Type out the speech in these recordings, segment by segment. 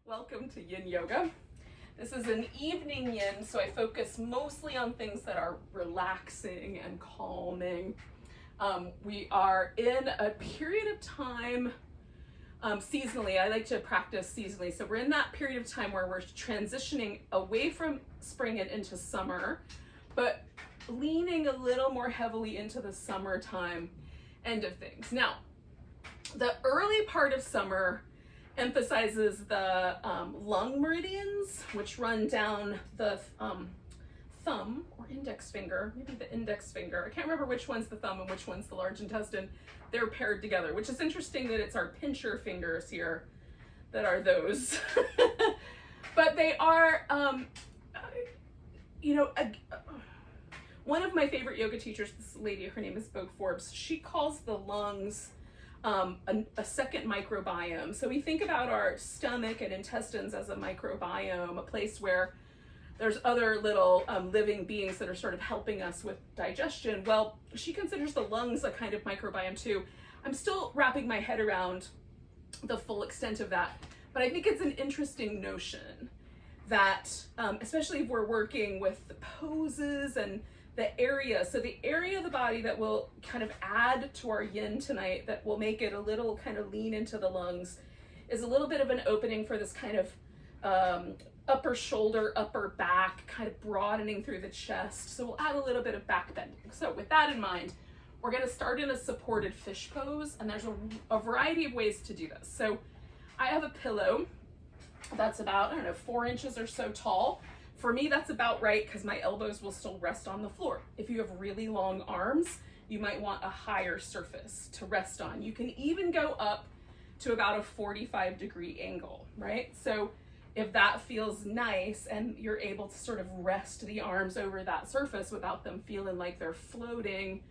Welcome to Yin Yoga. This is an evening yin, so I focus mostly on things that are relaxing and calming. We are in a period of time seasonally. I like to practice seasonally. So we're in that period of time where we're transitioning away from spring and into summer, but leaning a little more heavily into the summertime end of things. Now, the early part of summer emphasizes the lung meridians, which run down the thumb or index finger, maybe the index finger. I can't remember which one's the thumb and which one's the large intestine. They're paired together, which is interesting that it's our pincher fingers here that are those. But they are, one of my favorite yoga teachers, this lady, her name is Bogue Forbes, she calls the lungs a second microbiome. So we think about our stomach and intestines as a microbiome, a place where there's other little living beings that are sort of helping us with digestion. Well, she considers the lungs a kind of microbiome too. I'm still wrapping my head around the full extent of that, but I think it's an interesting notion that, especially if we're working with the poses and the area, so the area of the body that will kind of add to our yin tonight, that will make it a little kind of lean into the lungs, is a little bit of an opening for this kind of upper shoulder, upper back, kind of broadening through the chest. So we'll add a little bit of back bending. So with that in mind, we're gonna start in a supported fish pose, and there's a variety of ways to do this. So I have a pillow that's about, 4 inches or so tall. For me, that's about right because my elbows will still rest on the floor. If you have really long arms, you might want a higher surface to rest on. You can even go up to about a 45-degree angle, right? So if that feels nice and you're able to sort of rest the arms over that surface without them feeling like they're floating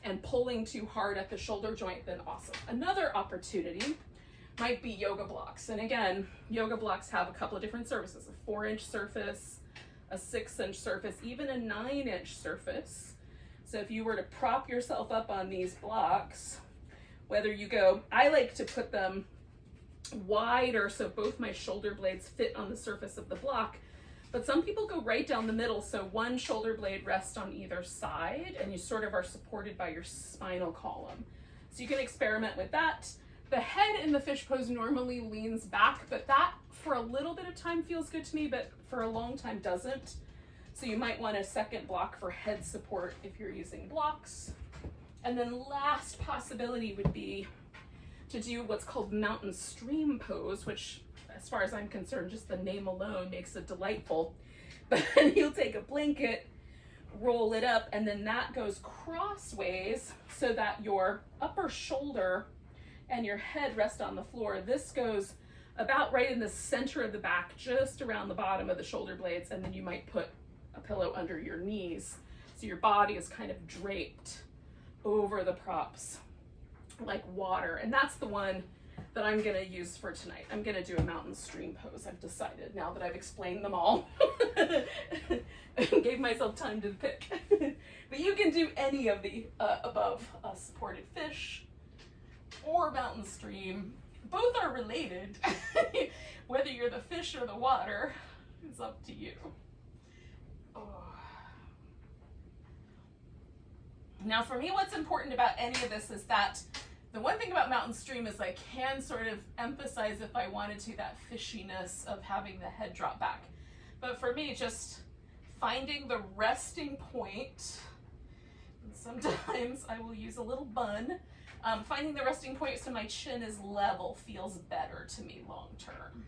and pulling too hard at the shoulder joint, then awesome. Another opportunity might be yoga blocks. And again, yoga blocks have a couple of different surfaces, a 4-inch surface, a 6-inch surface, even a 9-inch surface. So if you were to prop yourself up on these blocks, whether you go, I like to put them wider so both my shoulder blades fit on the surface of the block, but some people go right down the middle, so one shoulder blade rests on either side and you sort of are supported by your spinal column. So you can experiment with that. The head in the fish pose normally leans back, but that for a little bit of time feels good to me, but for a long time doesn't. So you might want a second block for head support if you're using blocks. And then last possibility would be to do what's called mountain stream pose, which as far as I'm concerned, just the name alone makes it delightful. But then you'll take a blanket, roll it up, and then that goes crossways so that your upper shoulder and your head rest on the floor. This goes about right in the center of the back, just around the bottom of the shoulder blades, and then you might put a pillow under your knees. So your body is kind of draped over the props like water. And that's the one that I'm gonna use for tonight. I'm gonna do a mountain stream pose, I've decided, now that I've explained them all. Gave myself time to pick. But you can do any of the above, supported fish or mountain stream. Both are related. Whether you're the fish or the water is up to you. Oh. Now for me, what's important about any of this is that the one thing about mountain stream is I can sort of emphasize, if I wanted to, that fishiness of having the head drop back. But for me, just finding the resting point, and sometimes I will use a little bun, finding the resting point so my chin is level feels better to me long term.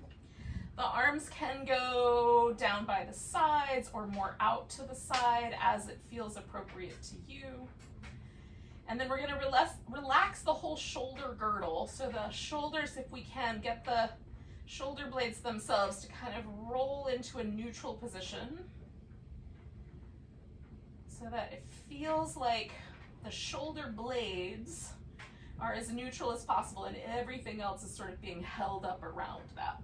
The arms can go down by the sides or more out to the side as it feels appropriate to you. And then we're going to relax the whole shoulder girdle. So the shoulders, if we can, get the shoulder blades themselves to kind of roll into a neutral position so that it feels like the shoulder blades are as neutral as possible and everything else is sort of being held up around that.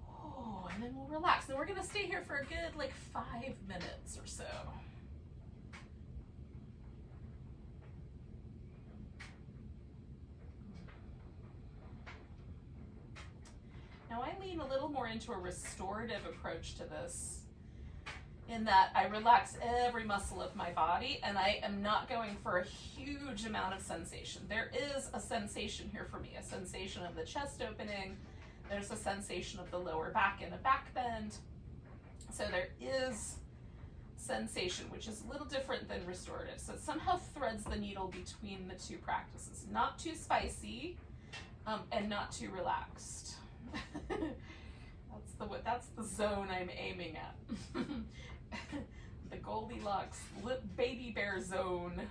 Oh, and then we'll relax. Then we're gonna stay here for a good 5 minutes or so. lean a little more into a restorative approach to this, in that I relax every muscle of my body and I am not going for a huge amount of sensation. There is a sensation here for me, a sensation of the chest opening. There's a sensation of the lower back and a back bend. So there is sensation, which is a little different than restorative. So it somehow threads the needle between the two practices. Not too spicy, and not too relaxed. That's the zone I'm aiming at. The Goldilocks baby bear zone.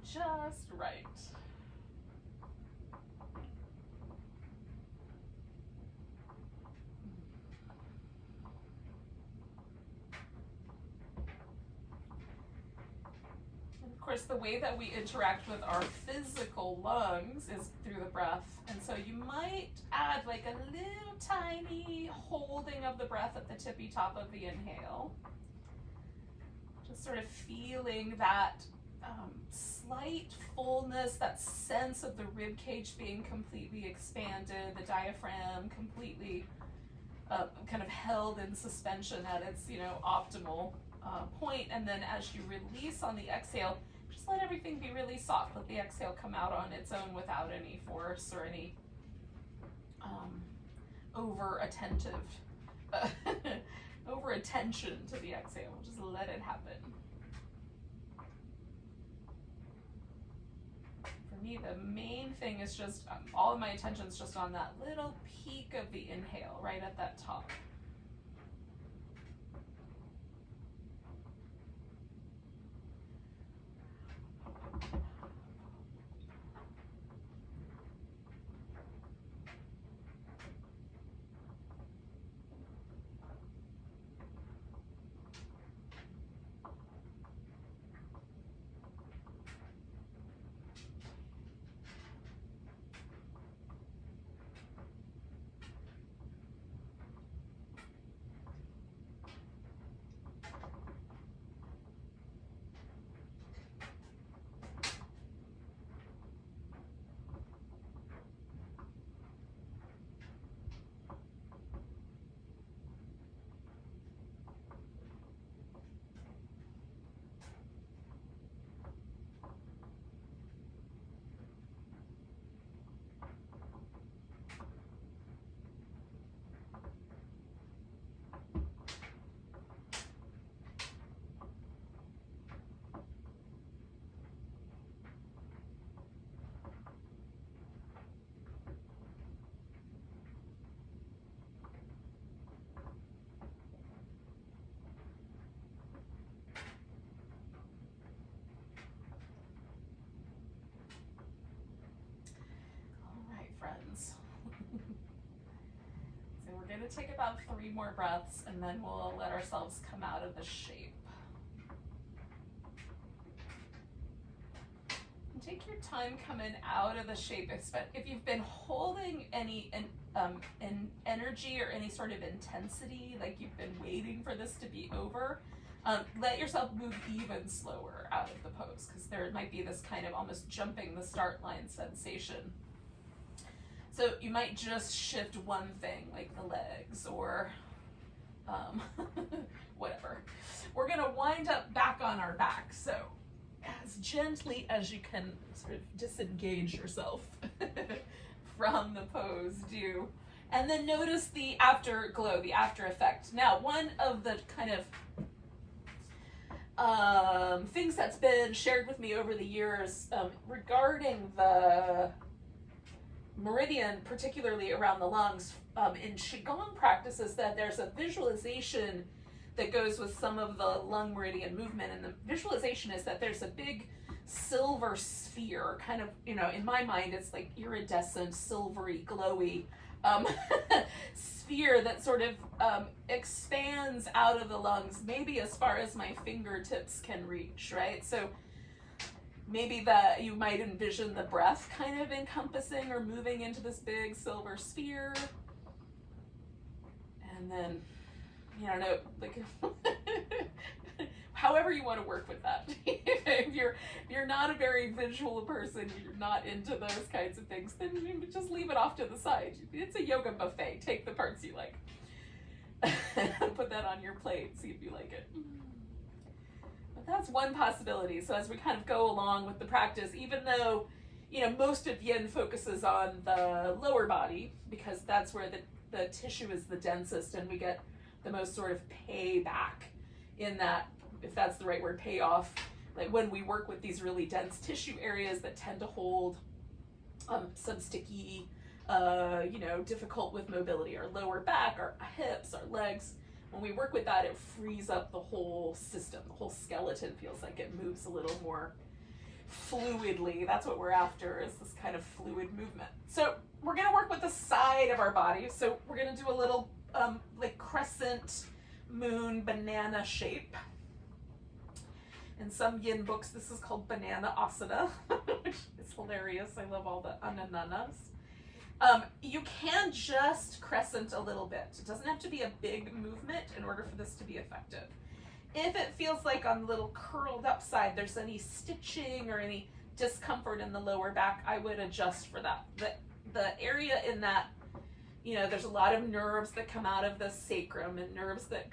Just right. Of course, the way that we interact with our physical lungs is through the breath. And so you might add like a little tiny holding of the breath at the tippy top of the inhale. Just sort of feeling that slight fullness, that sense of the rib cage being completely expanded, the diaphragm completely kind of held in suspension at its, optimal point. And then as you release on the exhale, just let everything be really soft. Let the exhale come out on its own without any force or any over attention to the exhale. Just let it happen. For me, the main thing is just all of my attention is just on that little peak of the inhale right at that top. Friends. So we're going to take about 3 more breaths and then we'll let ourselves come out of the shape. And take your time coming out of the shape. If you've been holding any energy or any sort of intensity, like you've been waiting for this to be over, let yourself move even slower out of the pose, because there might be this kind of almost jumping the start line sensation. So you might just shift one thing, like the legs or whatever. We're gonna wind up back on our back. So as gently as you can sort of disengage yourself from the pose, do. And then notice the afterglow, the after effect. Now, one of the kind of things that's been shared with me over the years regarding the meridian, particularly around the lungs, in Qigong practices, that there's a visualization that goes with some of the lung meridian movement, and the visualization is that there's a big silver sphere, kind of, in my mind, it's like iridescent, silvery, glowy sphere that sort of expands out of the lungs, maybe as far as my fingertips can reach, right? So maybe that you might envision the breath kind of encompassing or moving into this big silver sphere. And then, like however you want to work with that. If you're not a very visual person, you're not into those kinds of things, then you just leave it off to the side. It's a yoga buffet. Take the parts you like. Put that on your plate, see if you like it. But that's one possibility. So as we kind of go along with the practice, even though, you know, most of yin focuses on the lower body, because that's where the tissue is the densest and we get the most sort of payback in that, if that's the right word, payoff. Like when we work with these really dense tissue areas that tend to hold some sticky, you know, difficult with mobility, our lower back, our hips, our legs. When we work with that, it frees up the whole system. The whole skeleton feels like it moves a little more fluidly. That's what we're after, is this kind of fluid movement. So we're going to work with the side of our body. So we're going to do a little like crescent moon banana shape. In some yin books, this is called banana asana, which is hilarious. I love all the anananas. You can just crescent a little bit. It doesn't have to be a big movement in order for this to be effective. If it feels like on the little curled up side there's any stitching or any discomfort in the lower back, I would adjust for that. The area in that, you know, there's a lot of nerves that come out of the sacrum and nerves that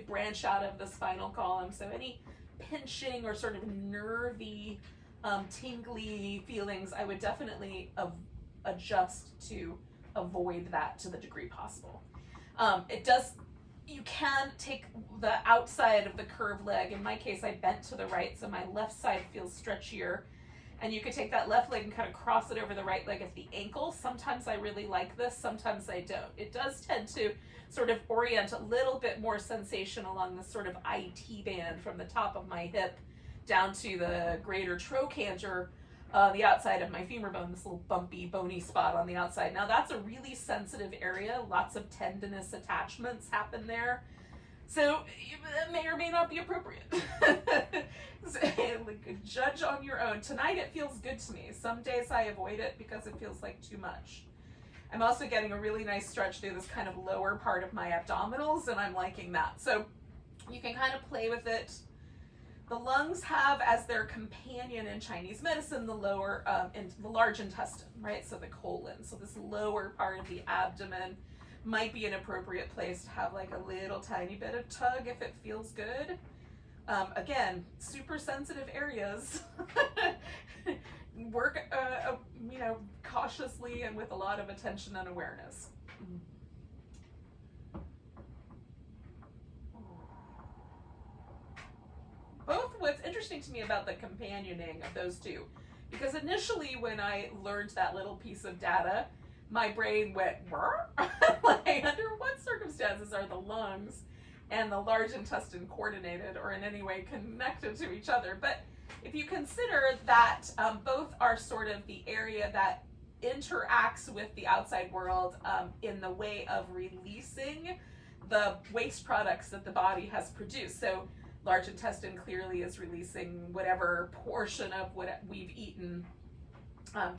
branch out of the spinal column. So any pinching or sort of nervy, tingly feelings, I would definitely adjust to avoid that to the degree possible. You can take the outside of the curved leg. In my case, I bent to the right, so my left side feels stretchier. And you could take that left leg and kind of cross it over the right leg at the ankle. Sometimes I really like this, sometimes I don't. It does tend to sort of orient a little bit more sensation along this sort of IT band from the top of my hip down to the greater trochanter, the outside of my femur bone, this little bumpy, bony spot on the outside. Now that's a really sensitive area. Lots of tendinous attachments happen there. So it may or may not be appropriate. So, like, judge on your own. Tonight it feels good to me. Some days I avoid it because it feels like too much. I'm also getting a really nice stretch through this kind of lower part of my abdominals, and I'm liking that. So you can kind of play with it. The lungs have as their companion in Chinese medicine the lower, the large intestine, right? So the colon. So this lower part of the abdomen might be an appropriate place to have like a little tiny bit of tug if it feels good. Again, super sensitive areas. Work, you know, cautiously and with a lot of attention and awareness. What's interesting to me about the companioning of those two, because initially when I learned that little piece of data, my brain went, like, under what circumstances are the lungs and the large intestine coordinated or in any way connected to each other? But if you consider that both are sort of the area that interacts with the outside world in the way of releasing the waste products that the body has produced. So large intestine clearly is releasing whatever portion of what we've eaten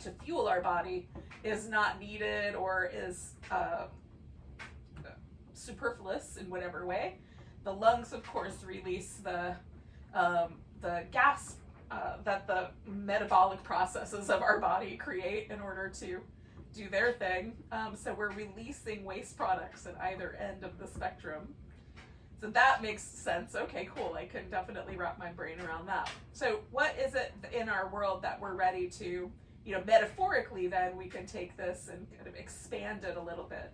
to fuel our body is not needed or is superfluous in whatever way. The lungs, of course, release the gas that the metabolic processes of our body create in order to do their thing. So we're releasing waste products at either end of the spectrum. So that makes sense. Okay, cool. I can definitely wrap my brain around that. So what is it in our world that we're ready to, you know, metaphorically then we can take this and kind of expand it a little bit.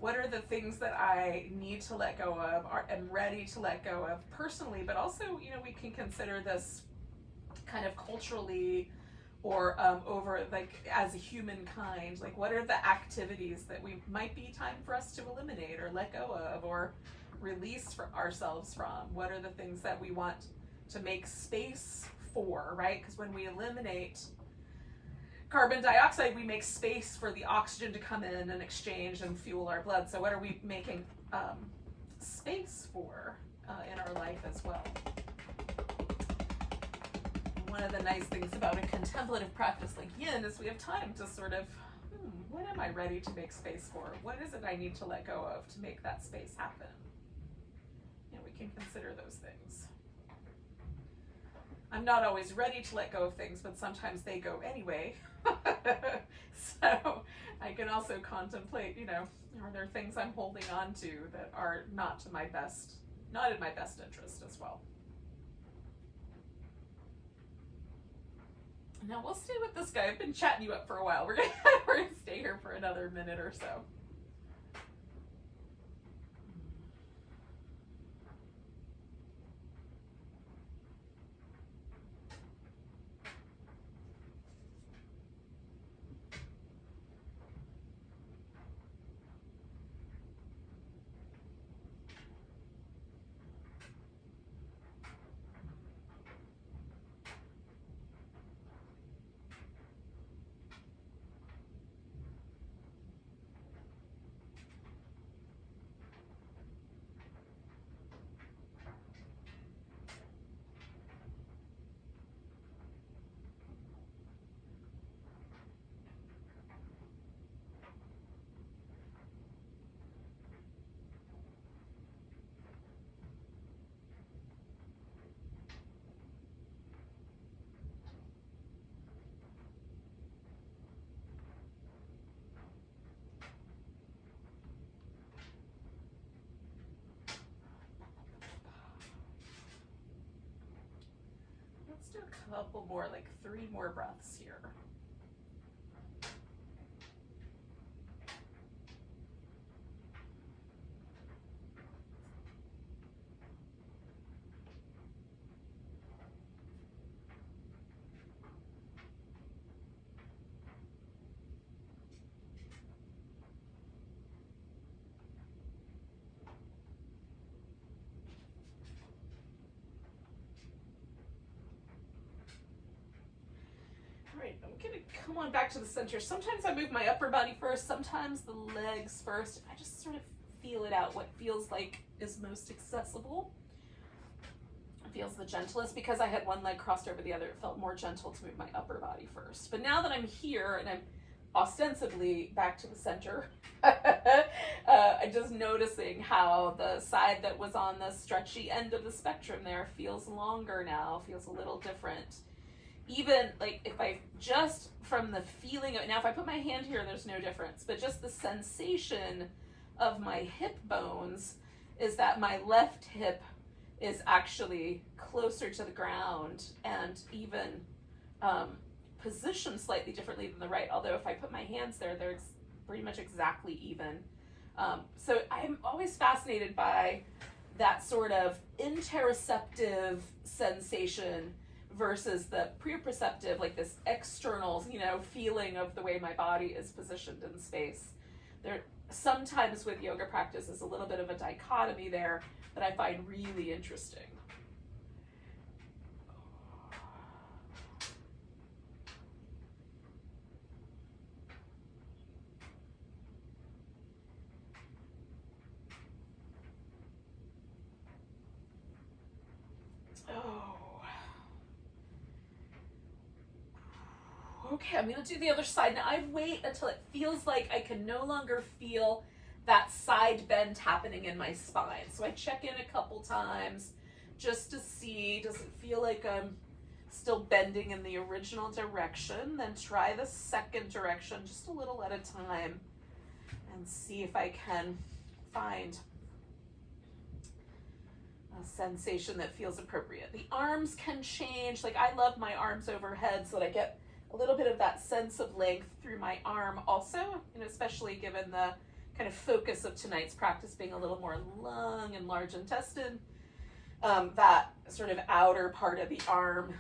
What are the things that I need to let go of, or am ready to let go of personally, but also, you know, we can consider this kind of culturally or over, like, as a humankind, like what are the activities that we might be time for us to eliminate or let go of or release for ourselves from? What are the things that we want to make space for, right? Because when we eliminate carbon dioxide, we make space for the oxygen to come in and exchange and fuel our blood. So what are we making space for in our life as well? One of the nice things about a contemplative practice like yin is we have time to sort of, what am I ready to make space for? What is it I need to let go of to make that space happen? You know, we can consider those things. I'm not always ready to let go of things, but sometimes they go anyway. So I can also contemplate, are there things I'm holding on to that are not in my best interest as well. Now we'll stay with this guy. I've been chatting you up for a while. We're gonna stay here for another minute or so. Let's do a couple more, like 3 more breaths here. Alright, I'm gonna come on back to the center. Sometimes I move my upper body first, sometimes the legs first. I just sort of feel it out, what feels like is most accessible. It feels the gentlest. Because I had one leg crossed over the other, it felt more gentle to move my upper body first. But now that I'm here and I'm ostensibly back to the center, I'm just noticing how the side that was on the stretchy end of the spectrum there feels longer now, feels a little different. Even like if I just from the feeling of it, now if I put my hand here, there's no difference, but just the sensation of my hip bones is that my left hip is actually closer to the ground and even positioned slightly differently than the right. Although if I put my hands there, they're pretty much exactly even. So I'm always fascinated by that sort of interoceptive sensation versus the proprioceptive, like this external, feeling of the way my body is positioned in space. There sometimes with yoga practice is a little bit of a dichotomy there that I find really interesting. Okay, I'm gonna do the other side. Now I wait until it feels like I can no longer feel that side bend happening in my spine. So I check in a couple times just to see, does it feel like I'm still bending in the original direction? Then try the second direction just a little at a time and see if I can find a sensation that feels appropriate. The arms can change. Like I love my arms overhead so that I get a little bit of that sense of length through my arm also, especially given the kind of focus of tonight's practice being a little more lung and large intestine. That sort of outer part of the arm,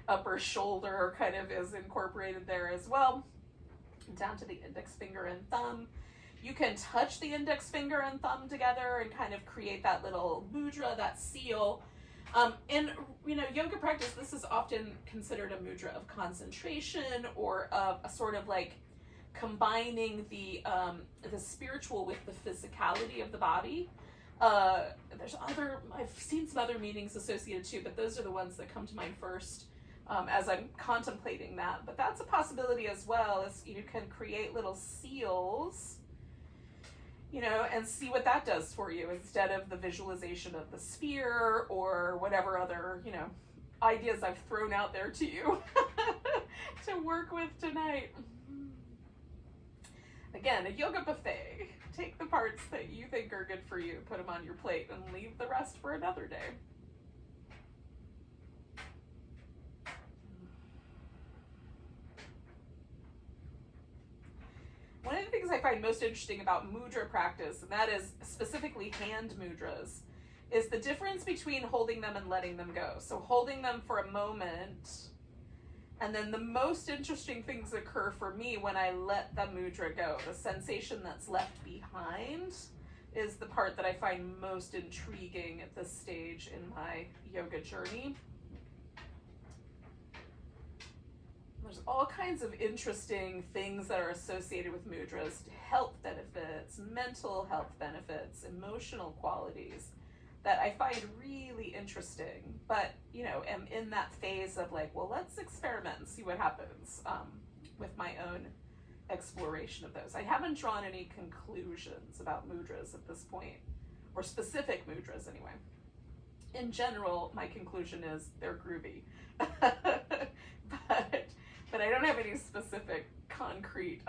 upper shoulder kind of is incorporated there as well, down to the index finger and thumb. You can touch the index finger and thumb together and kind of create that little mudra, that seal. In yoga practice, this is often considered a mudra of concentration or of a sort of like combining the spiritual with the physicality of the body. I've seen some other meanings associated too, but those are the ones that come to mind first as I'm contemplating that. But that's a possibility as well, as you can create little seals, and see what that does for you instead of the visualization of the sphere or whatever other, ideas I've thrown out there to you to work with tonight. Again, a yoga buffet. Take the parts that you think are good for you, put them on your plate, and leave the rest for another day. One of the things I find most interesting about mudra practice, and that is specifically hand mudras, is the difference between holding them and letting them go. So holding them for a moment, and then the most interesting things occur for me when I let the mudra go. The sensation that's left behind is the part that I find most intriguing at this stage in my yoga journey. There's all kinds of interesting things that are associated with mudras: health benefits, mental health benefits, emotional qualities, that I find really interesting. But, you know, am in that phase of like, well, let's experiment and see what happens with my own exploration of those. I haven't drawn any conclusions about mudras at this point, or specific mudras anyway. In general, my conclusion is they're groovy. But I don't have any specific, concrete,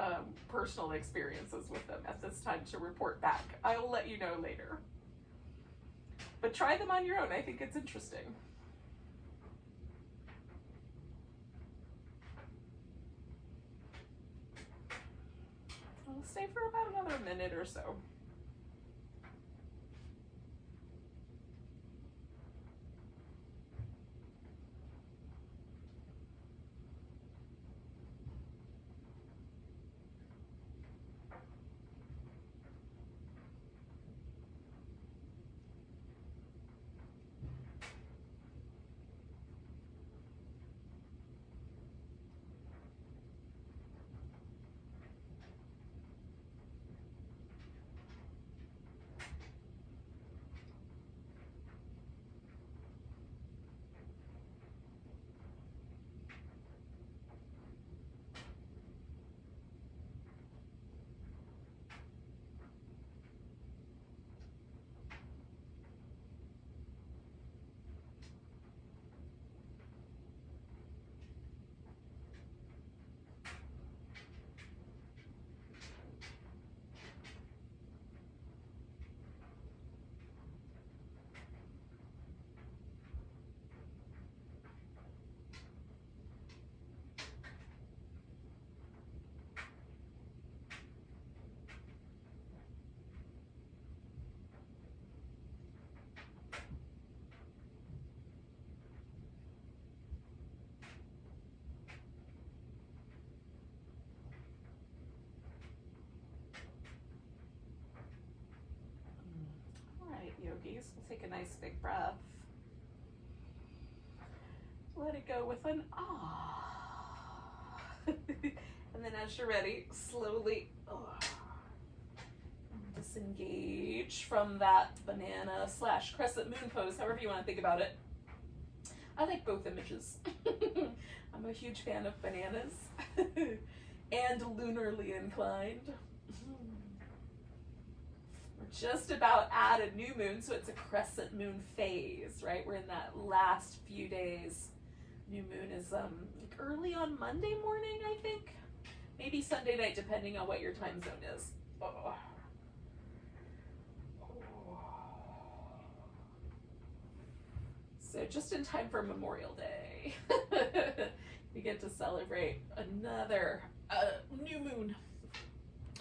personal experiences with them at this time to report back. I will let you know later. But try them on your own. I think it's interesting. I'll stay for about another minute or so. Yogis, we'll take a nice big breath. Let it go with an ah. And then as you're ready, slowly disengage from that banana / crescent moon pose, however you want to think about it. I like both images. I'm a huge fan of bananas and lunarly inclined. We're just about at a new moon, so it's a crescent moon phase, right? We're in that last few days. New moon is early on Monday morning, I think. Maybe Sunday night, depending on what your time zone is. Oh. So just in time for Memorial Day. We get to celebrate another new moon.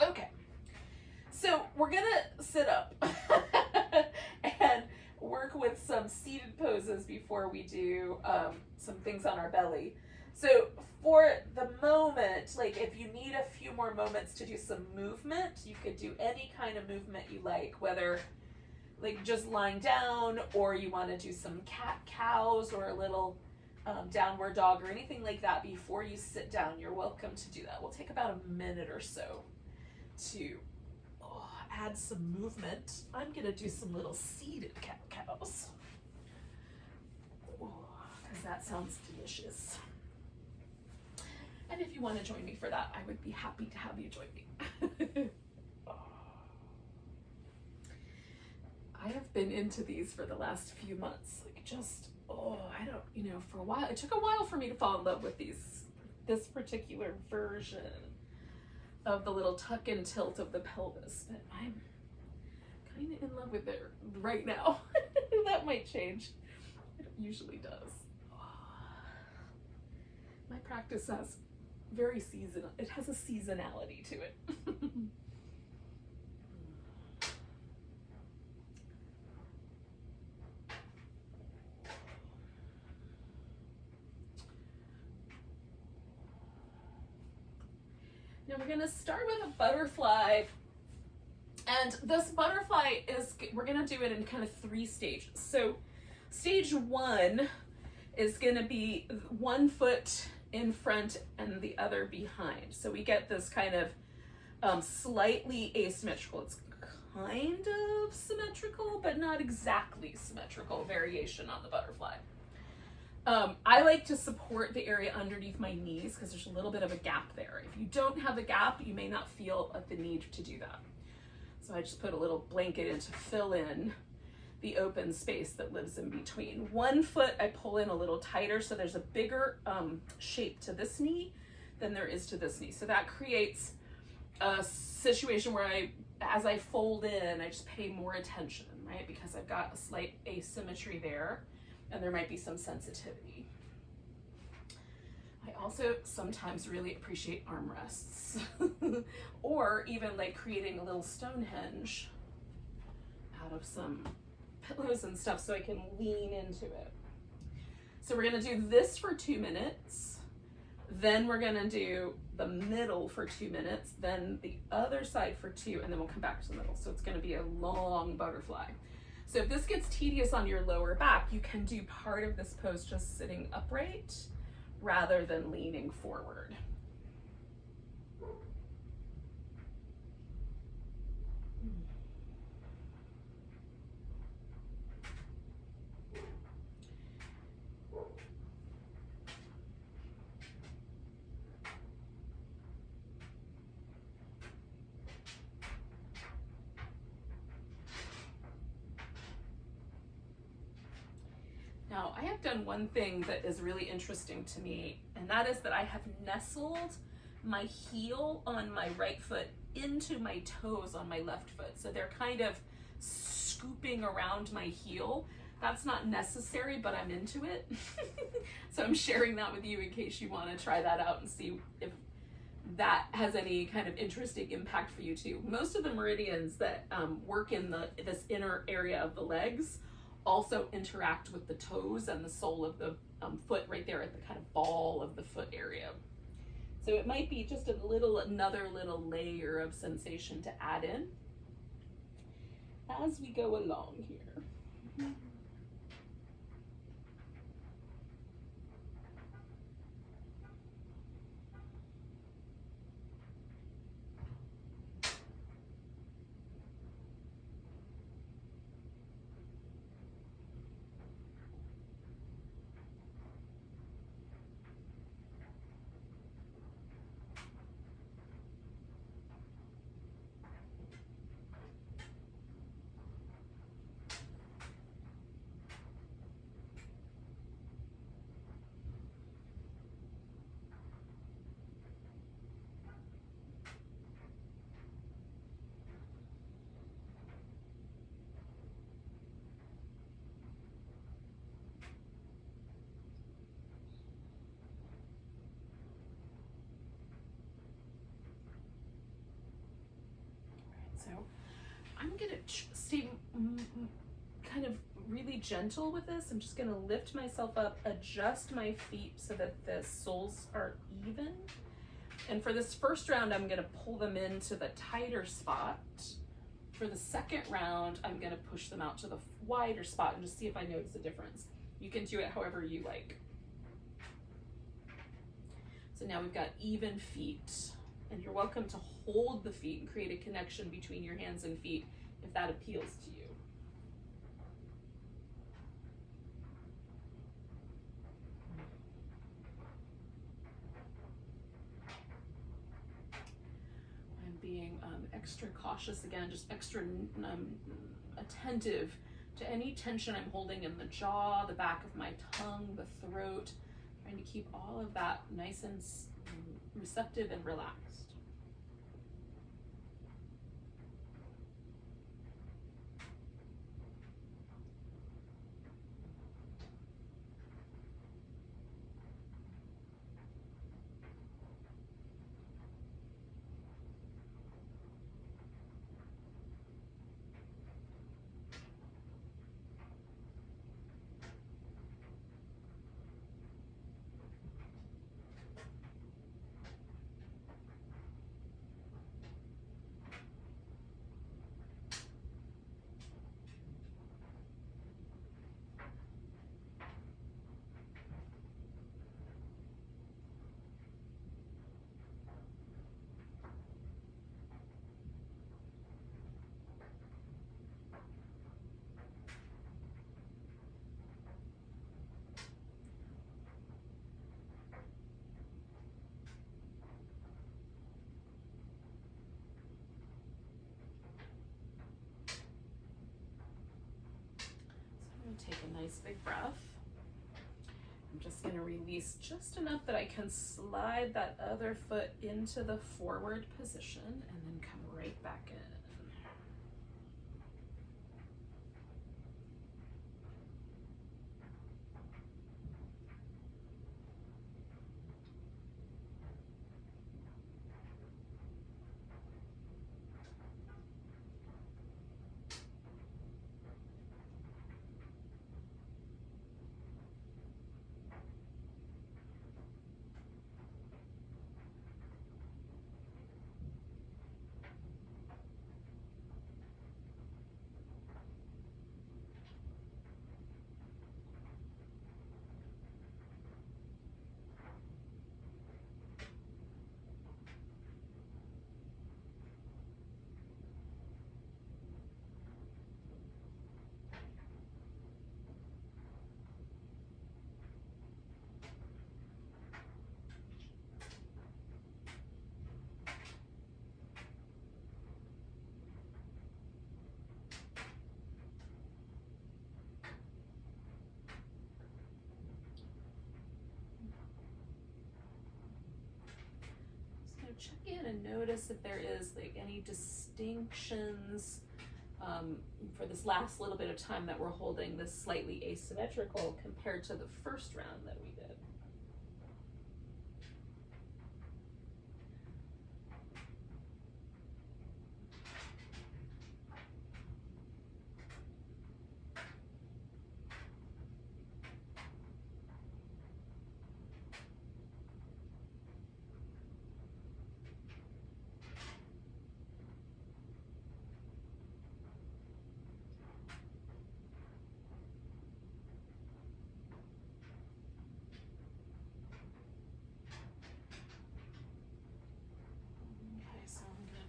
Okay. So we're gonna sit up and work with some seated poses before we do some things on our belly. So for the moment, like if you need a few more moments to do some movement, you could do any kind of movement you like, whether like just lying down, or you want to do some cat-cows or a little downward dog or anything like that before you sit down. You're welcome to do that. We'll take about a minute or so to add some movement. I'm gonna do some little seated cat-cows because that sounds delicious. And if you want to join me for that, I would be happy to have you join me. I have been into these for the last few months, like just oh, I don't, for a while, it took a while for me to fall in love with this particular version of the little tuck and tilt of the pelvis, but I'm kind of in love with it right now. That might change. It usually does. My practice has very seasonal, it has a seasonality to it. Now we're going to start with a butterfly, and this butterfly we're going to do it in kind of 3 stages. So stage 1 is going to be 1 foot in front and the other behind. So we get this kind of slightly asymmetrical. It's kind of symmetrical, but not exactly symmetrical variation on the butterfly. I like to support the area underneath my knees because there's a little bit of a gap there. If you don't have a gap, you may not feel the need to do that. So I just put a little blanket in to fill in the open space that lives in between. 1 foot, I pull in a little tighter, so there's a bigger shape to this knee than there is to this knee. So that creates a situation where as I fold in, I just pay more attention, right? Because I've got a slight asymmetry there, and there might be some sensitivity. I also sometimes really appreciate armrests or even like creating a little Stonehenge out of some pillows and stuff so I can lean into it. So we're gonna do this for 2 minutes, then we're gonna do the middle for 2 minutes, then the other side for 2, and then we'll come back to the middle. So it's gonna be a long butterfly. So if this gets tedious on your lower back, you can do part of this pose just sitting upright rather than leaning forward. Now, I have done one thing that is really interesting to me, and that is that I have nestled my heel on my right foot into my toes on my left foot. So they're kind of scooping around my heel. That's not necessary, but I'm into it. So I'm sharing that with you in case you want to try that out and see if that has any kind of interesting impact for you too. Most of the meridians that work in this inner area of the legs also interact with the toes and the sole of the foot right there at the kind of ball of the foot area. So it might be just another little layer of sensation to add in as we go along here. So I'm gonna stay kind of really gentle with this. I'm just gonna lift myself up, adjust my feet so that the soles are even. And for this first round, I'm gonna pull them into the tighter spot. For the second round, I'm gonna push them out to the wider spot and just see if I notice a difference. You can do it however you like. So now we've got even feet. And you're welcome to hold the feet and create a connection between your hands and feet if that appeals to you. I'm being extra cautious again, just extra attentive to any tension I'm holding in the jaw, the back of my tongue, the throat, trying to keep all of that nice and receptive and relaxed. Take a nice big breath. I'm just going to release just enough that I can slide that other foot into the forward position and then come right back in. Check in and notice if there is like any distinctions for this last little bit of time that we're holding this slightly asymmetrical compared to the first round that we did.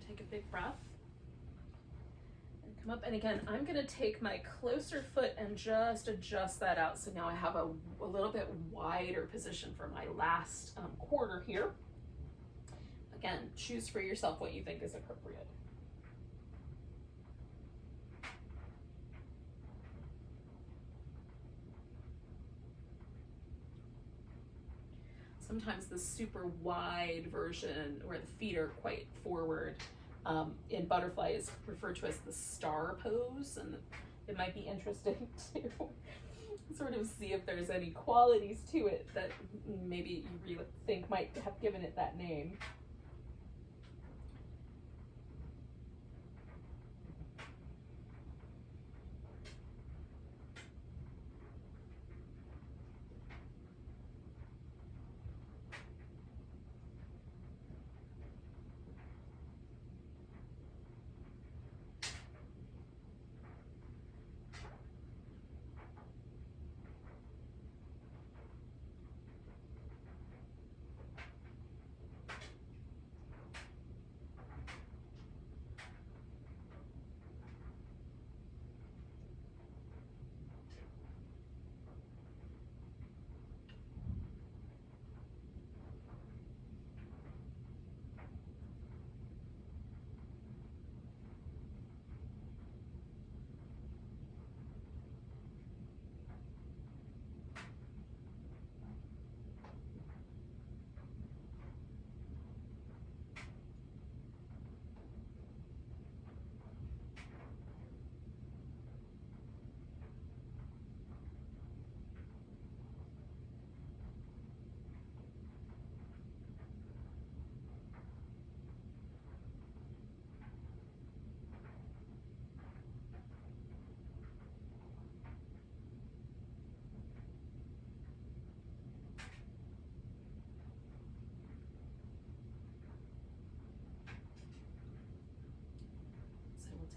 Take a big breath and come up. And again, I'm going to take my closer foot and just adjust that out. So now I have a little bit wider position for my last quarter here. Again, choose for yourself what you think is appropriate. Sometimes the super wide version where the feet are quite forward in butterfly is referred to as the star pose, and it might be interesting to sort of see if there's any qualities to it that maybe you really think might have given it that name.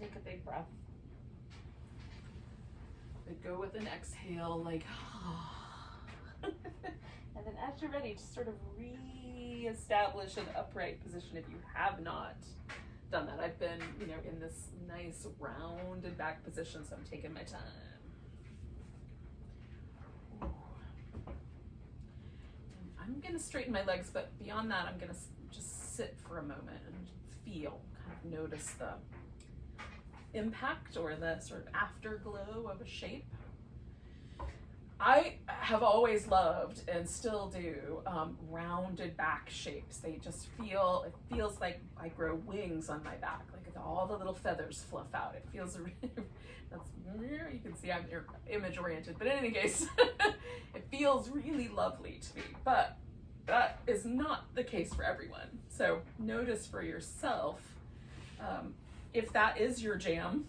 take a big breath. But go with an exhale, like, And then as you're ready, just sort of re-establish an upright position if you have not done that. I've been, in this nice rounded back position, so I'm taking my time. I'm gonna straighten my legs, but beyond that, I'm gonna just sit for a moment and feel, kind of notice the impact or the sort of afterglow of a shape. I have always loved and still do rounded back shapes. It feels like I grow wings on my back, like all the little feathers fluff out. It feels you can see I'm image oriented, but in any case, it feels really lovely to me, but that is not the case for everyone. So notice for yourself if that is your jam,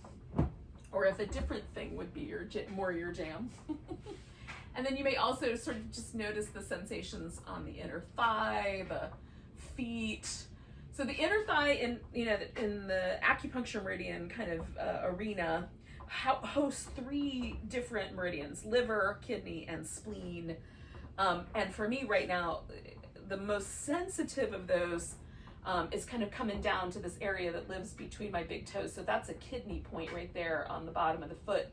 or if a different thing would be more your jam. And then you may also sort of just notice the sensations on the inner thigh, the feet. So the inner thigh in the acupuncture meridian kind of arena hosts 3 different meridians: liver, kidney, and spleen. And for me right now, the most sensitive of those is kind of coming down to this area that lives between my big toes. So that's a kidney point right there on the bottom of the foot,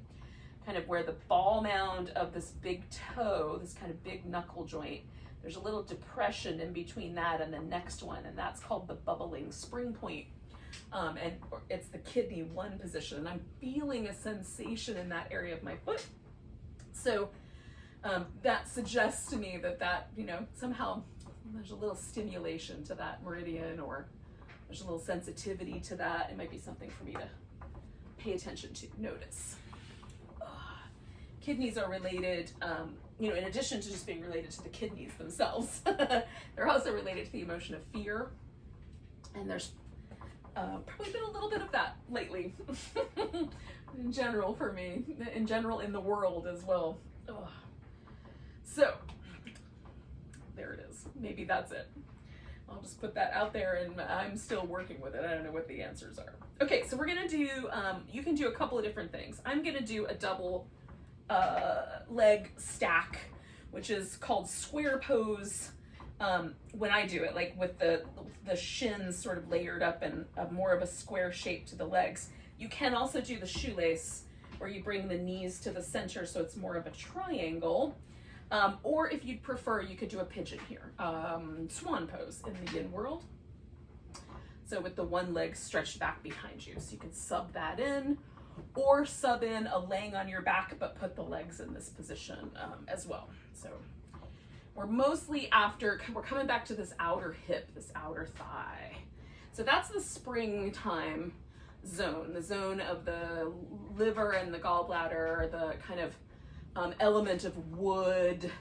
kind of where the ball mound of this big toe, this kind of big knuckle joint, there's a little depression in between that and the next one, and that's called the bubbling spring point. And it's the kidney 1 position, and I'm feeling a sensation in that area of my foot. So that suggests to me that somehow there's a little stimulation to that meridian, or there's a little sensitivity to that. It might be something for me to pay attention to, notice. Kidneys are related, in addition to just being related to the kidneys themselves, they're also related to the emotion of fear. And there's probably been a little bit of that lately, in general for me, in general in the world as well. Ugh. So, there it is. Maybe that's it. I'll just put that out there, and I'm still working with it. I don't know what the answers are. Okay, so we're gonna do, you can do a couple of different things. I'm gonna do a double leg stack, which is called square pose. When I do it, like with the shins sort of layered up and more of a square shape to the legs. You can also do the shoelace, where you bring the knees to the center so it's more of a triangle. Or if you'd prefer, you could do a pigeon here, swan pose in the yin world. So with the one leg stretched back behind you. So you can sub that in, or sub in a laying on your back, but put the legs in this position as well. So we're we're coming back to this outer hip, this outer thigh. So that's the springtime zone, the zone of the liver and the gallbladder, the kind of element of wood.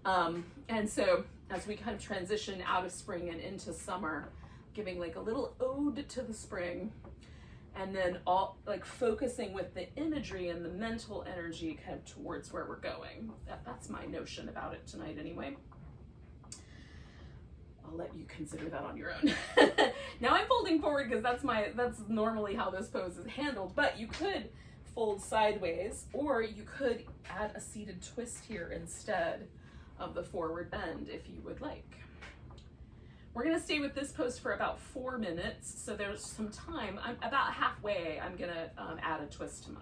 And so as we kind of transition out of spring and into summer, giving like a little ode to the spring, and then all like focusing with the imagery and the mental energy kind of towards where we're going. That's my notion about it tonight anyway. I'll let you consider that on your own. Now I'm folding forward because that's normally how this pose is handled, but you could fold sideways, or you could add a seated twist here instead of the forward bend if you would like. We're gonna stay with this pose for about 4 minutes, so there's some time. I'm about halfway. I'm gonna add a twist to mine.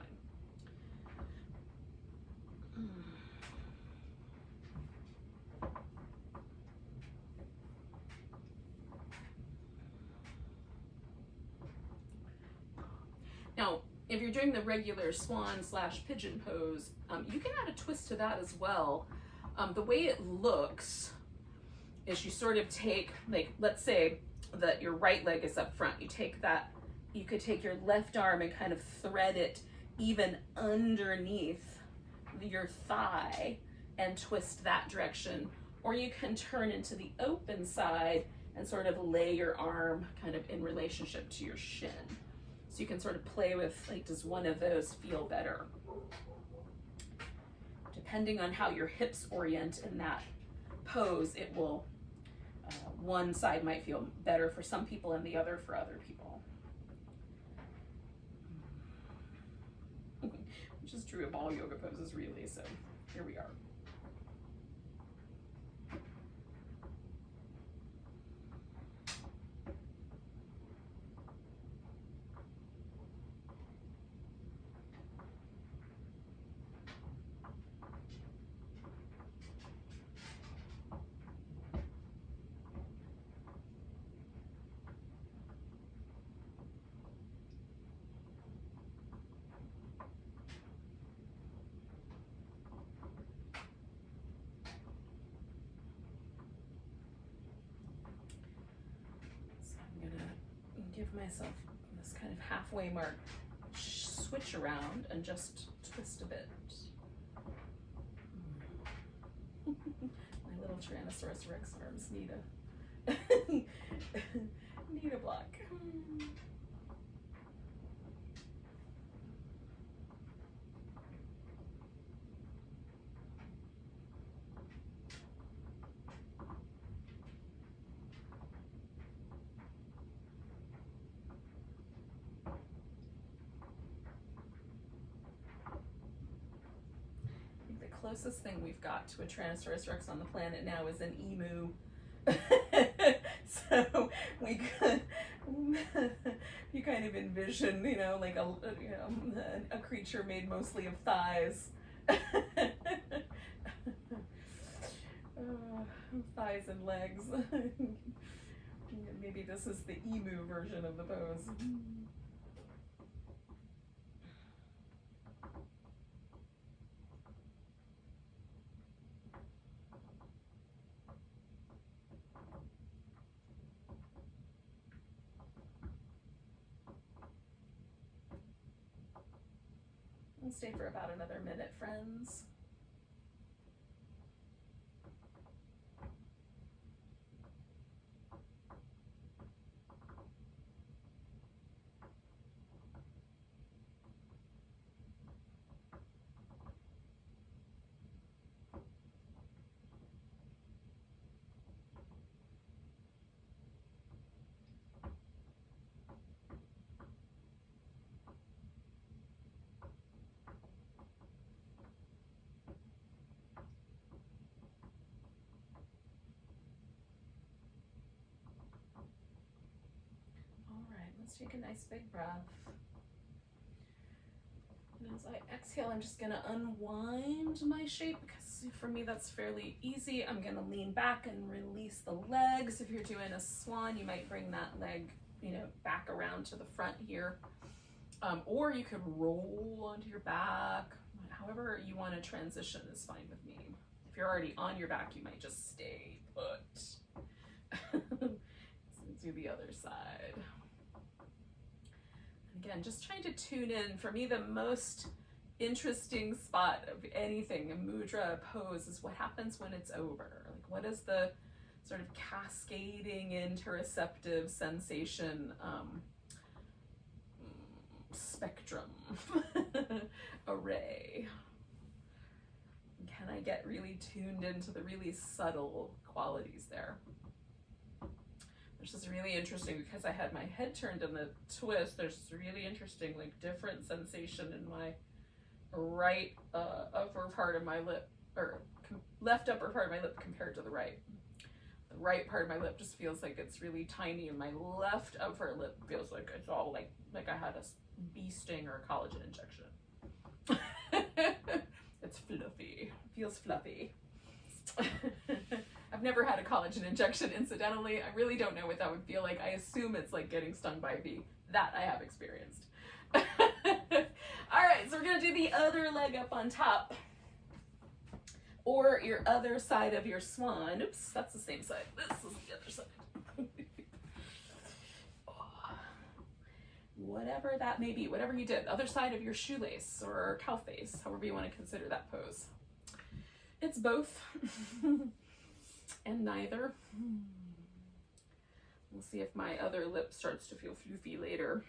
Now, if you're doing the regular swan/pigeon pose, you can add a twist to that as well. The way it looks is you sort of take, like, let's say that your right leg is up front. You could take your left arm and kind of thread it even underneath your thigh and twist that direction. Or you can turn into the open side and sort of lay your arm kind of in relationship to your shin. So you can sort of play with, like, does one of those feel better? Depending on how your hips orient in that pose, it will, one side might feel better for some people and the other for other people. which is true of all yoga poses really, so here we are. Give myself this kind of halfway mark, switch around and just twist a bit. My little Tyrannosaurus Rex arms need a need a block. Closest thing we've got to a Tyrannosaurus Rex on the planet now is an emu. So we could, you kind of envision, you know, like a creature made mostly of thighs. Thighs and legs. Maybe this is the emu version of the pose. And stay for about another minute, friends. Let's take a nice big breath. And as I exhale, I'm just gonna unwind my shape because for me that's fairly easy. I'm gonna lean back and release the legs. If you're doing a swan, you might bring that leg, you know, back around to the front here. Or you could roll onto your back. However you want to transition is fine with me. If you're already on your back, you might just stay put. Let's do the other side. Again, just trying to tune in. For me, the most interesting spot of anything, a mudra, a pose, is what happens when it's over. Like, what is the sort of cascading interoceptive sensation spectrum array? Can I get really tuned into the really subtle qualities there? Which is really interesting because I had my head turned in the twist. There's really interesting, like, different sensation in my right upper part of my lip, or left upper part of my lip compared to the right. The right part of my lip just feels like it's really tiny, and my left upper lip feels like it's all like I had a bee sting or a collagen injection. It's fluffy. It feels fluffy. I've never had a collagen injection, incidentally. I really don't know what that would feel like. I assume it's like getting stung by a bee. That I have experienced. All right, so we're gonna do the other leg up on top, or your other side of your swan. Oops, that's the same side. This is the other side. Whatever that may be, whatever you did, other side of your shoelace or cow face, however you want to consider that pose. It's both. And neither. We'll see if my other lip starts to feel floofy later.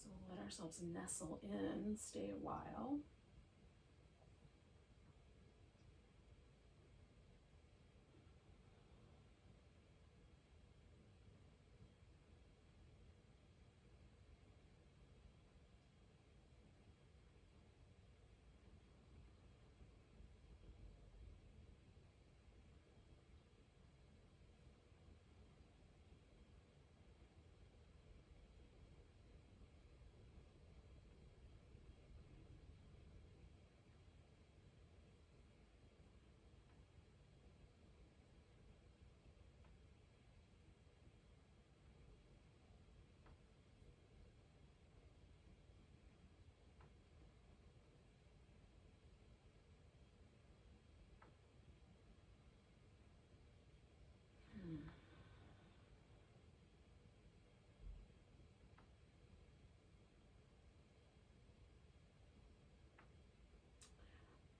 So we'll let ourselves nestle in, stay a while.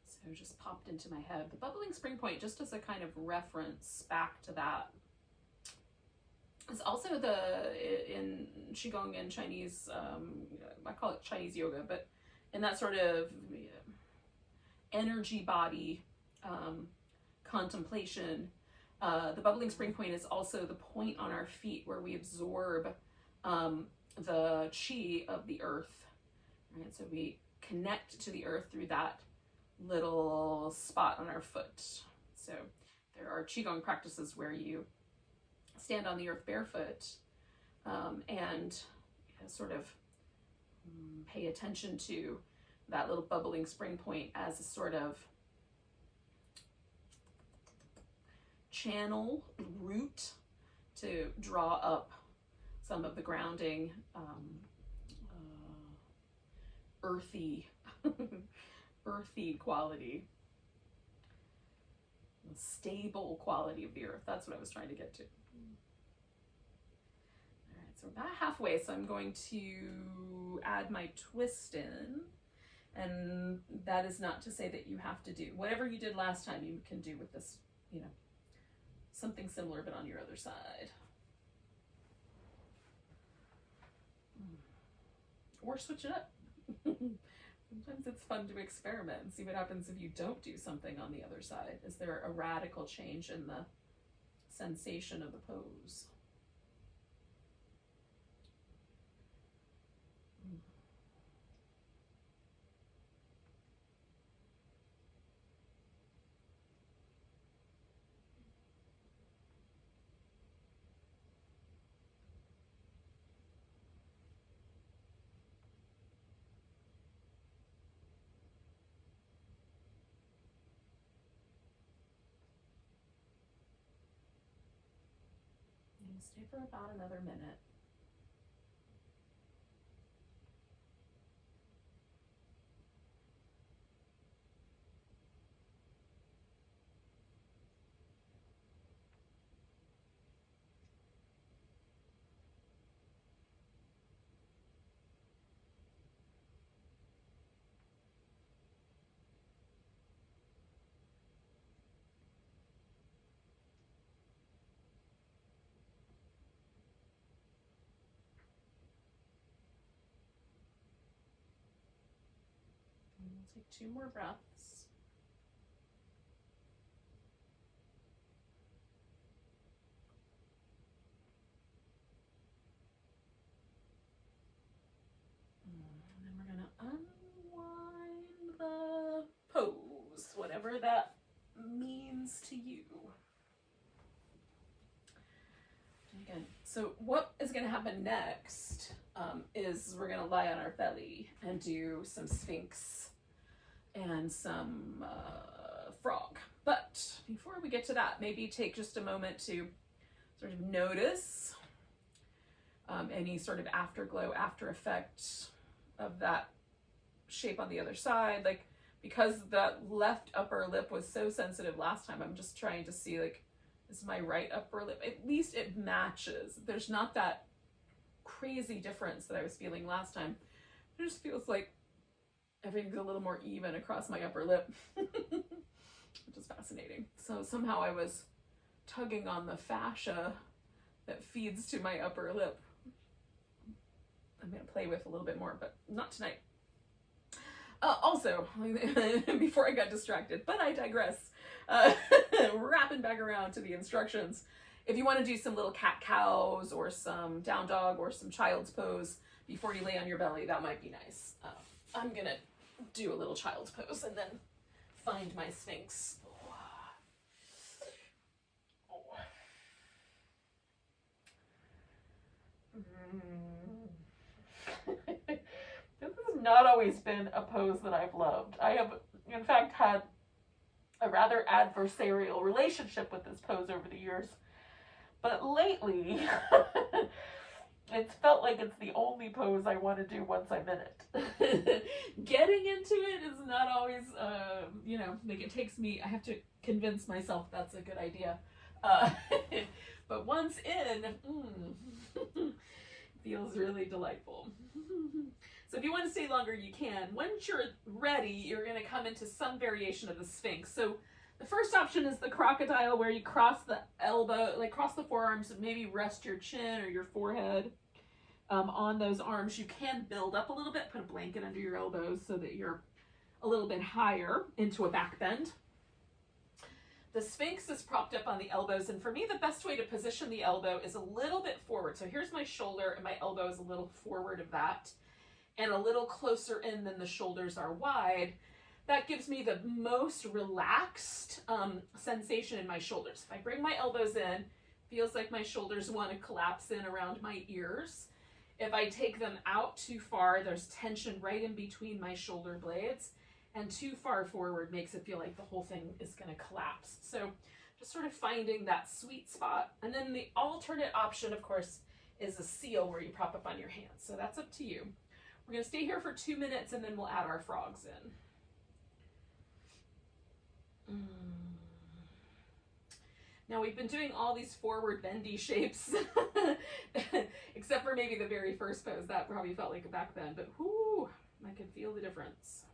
So just popped into my head. The bubbling spring point, just as a kind of reference back to that, is also in Qigong and Chinese, I call it Chinese yoga, but in that sort of energy body contemplation, the bubbling spring point is also the point on our feet where we absorb the chi of the earth, right? So we connect to the earth through that little spot on our foot. So there are Qigong practices where you stand on the earth barefoot and sort of pay attention to that little bubbling spring point as a sort of channel root to draw up some of the grounding, earthy quality, the stable quality of the earth. That's what I was trying to get to. All right, so we're about halfway, so I'm going to add my twist in, and that is not to say that you have to do whatever you did last time. You can do with this, you know, something similar but on your other side, or switch it up. Sometimes it's fun to experiment and see what happens if you don't do something on the other side. Is there a radical change in the sensation of the pose? Stay for about another minute. We'll take 2 more breaths. And then we're going to unwind the pose, whatever that means to you. Again, so what is going to happen next is we're going to lie on our belly and do some Sphinx and some frog. But before we get to that, maybe take just a moment to sort of notice any sort of afterglow, after effect of that shape on the other side. Like, because that left upper lip was so sensitive last time, I'm just trying to see, like, is my right upper lip, at least it matches. There's not that crazy difference that I was feeling last time. It just feels like everything's a little more even across my upper lip, which is fascinating. So somehow I was tugging on the fascia that feeds to my upper lip I'm going to play with a little bit more, but not tonight. Also, before I got distracted, but I digress, wrapping back around to the instructions. If you want to do some little cat-cows or some down dog or some child's pose before you lay on your belly, that might be nice. I'm going to do a little child's pose and then find my Sphinx. This has not always been a pose that I've loved. I have, in fact, had a rather adversarial relationship with this pose over the years. But lately, it's felt like it's the only pose I want to do once I'm in it. Getting into it is not always, like it takes me, I have to convince myself that's a good idea. But once in, feels really delightful. So if you want to stay longer, you can. Once you're ready, you're going to come into some variation of the Sphinx. So the first option is the crocodile, where you cross the elbow, like cross the forearms, and maybe rest your chin or your forehead on those arms. You can build up a little bit, put a blanket under your elbows so that you're a little bit higher into a back bend. The Sphinx is propped up on the elbows, and for me, the best way to position the elbow is a little bit forward. So here's my shoulder, and my elbow is a little forward of that, and a little closer in than the shoulders are wide. That gives me the most relaxed sensation in my shoulders. If I bring my elbows in, feels like my shoulders want to collapse in around my ears. If I take them out too far, there's tension right in between my shoulder blades, and too far forward makes it feel like the whole thing is going to collapse. So just sort of finding that sweet spot. And then the alternate option, of course, is a seal, where you prop up on your hands. So that's up to you. We're going to stay here for 2 minutes, and then we'll add our frogs in. Now we've been doing all these forward bendy shapes, except for maybe the very first pose. That probably felt like a back bend, but whoo, I can feel the difference.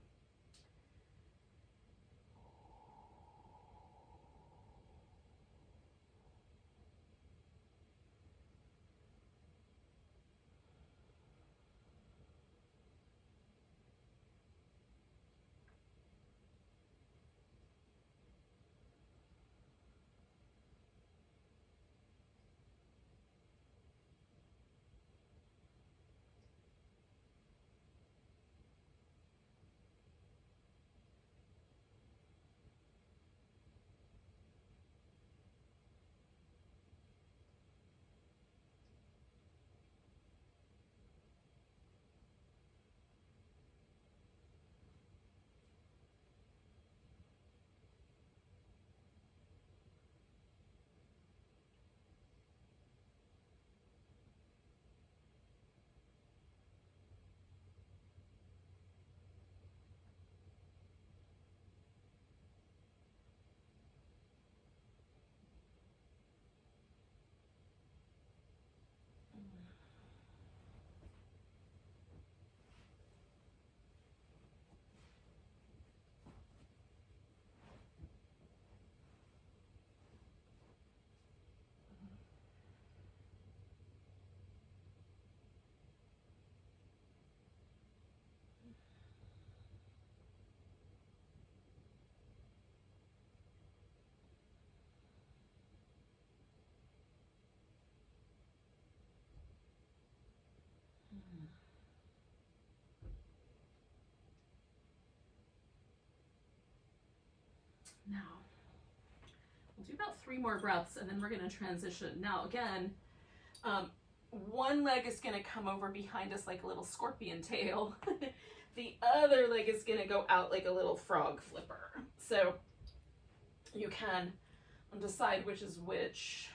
Now, we'll do about 3 more breaths, and then we're going to transition. Now, again, one leg is going to come over behind us like a little scorpion tail. The other leg is going to go out like a little frog flipper. So you can decide which is which.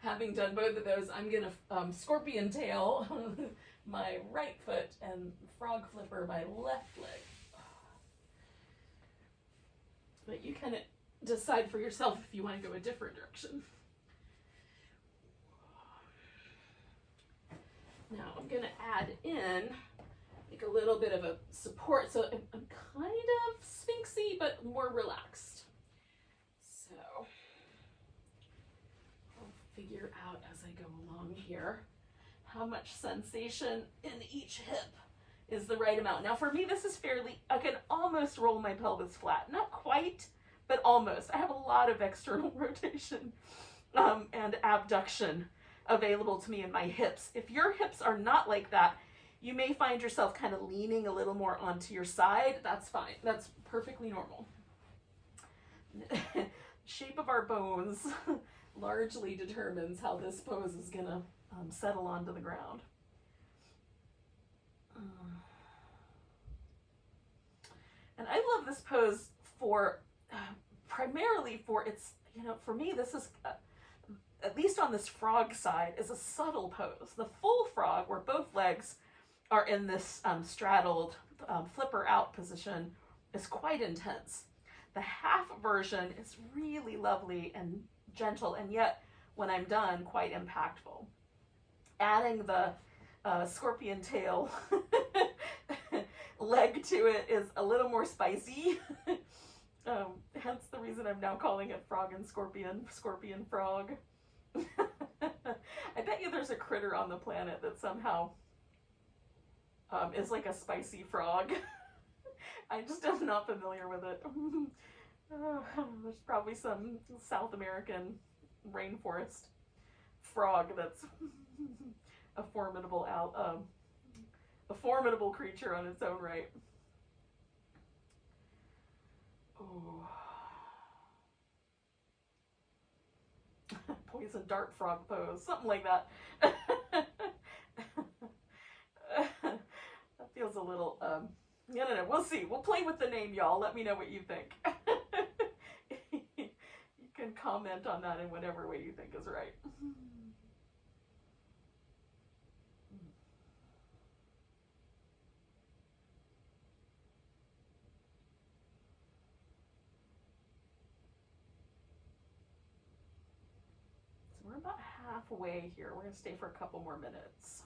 Having done both of those, I'm going to scorpion tail my right foot and frog flipper my left leg. But you can decide for yourself if you want to go a different direction. Now I'm going to add in like a little bit of a support. So I'm kind of sphinxy, but more relaxed. So I'll figure out as I go along here. how much sensation in each hip is the right amount. Now for me, this is fairly, I can almost roll my pelvis flat. Not quite, but almost. I have a lot of external rotation and abduction available to me in my hips. If your hips are not like that, you may find yourself kind of leaning a little more onto your side. That's fine. That's perfectly normal. Shape of our bones largely determines how this pose is going to settle onto the ground. And I love this pose for primarily for its, for me, this is, at least on this frog side, is a subtle pose. The full frog, where both legs are in this straddled flipper out position, is quite intense. The half version is really lovely and gentle, and yet when I'm done, quite impactful. Adding the scorpion tail leg to it is a little more spicy. Hence the reason I'm now calling it frog and scorpion frog. I bet you there's a critter on the planet that somehow is like a spicy frog. I just am not familiar with it. There's probably some South American rainforest frog that's a formidable creature on its own right. Oh. Poison dart frog pose, something like that. That feels a little, I don't know, we'll see. We'll play with the name, y'all. Let me know what you think. You can comment on that in whatever way you think is right. We're about halfway here. We're going to stay for a couple more minutes.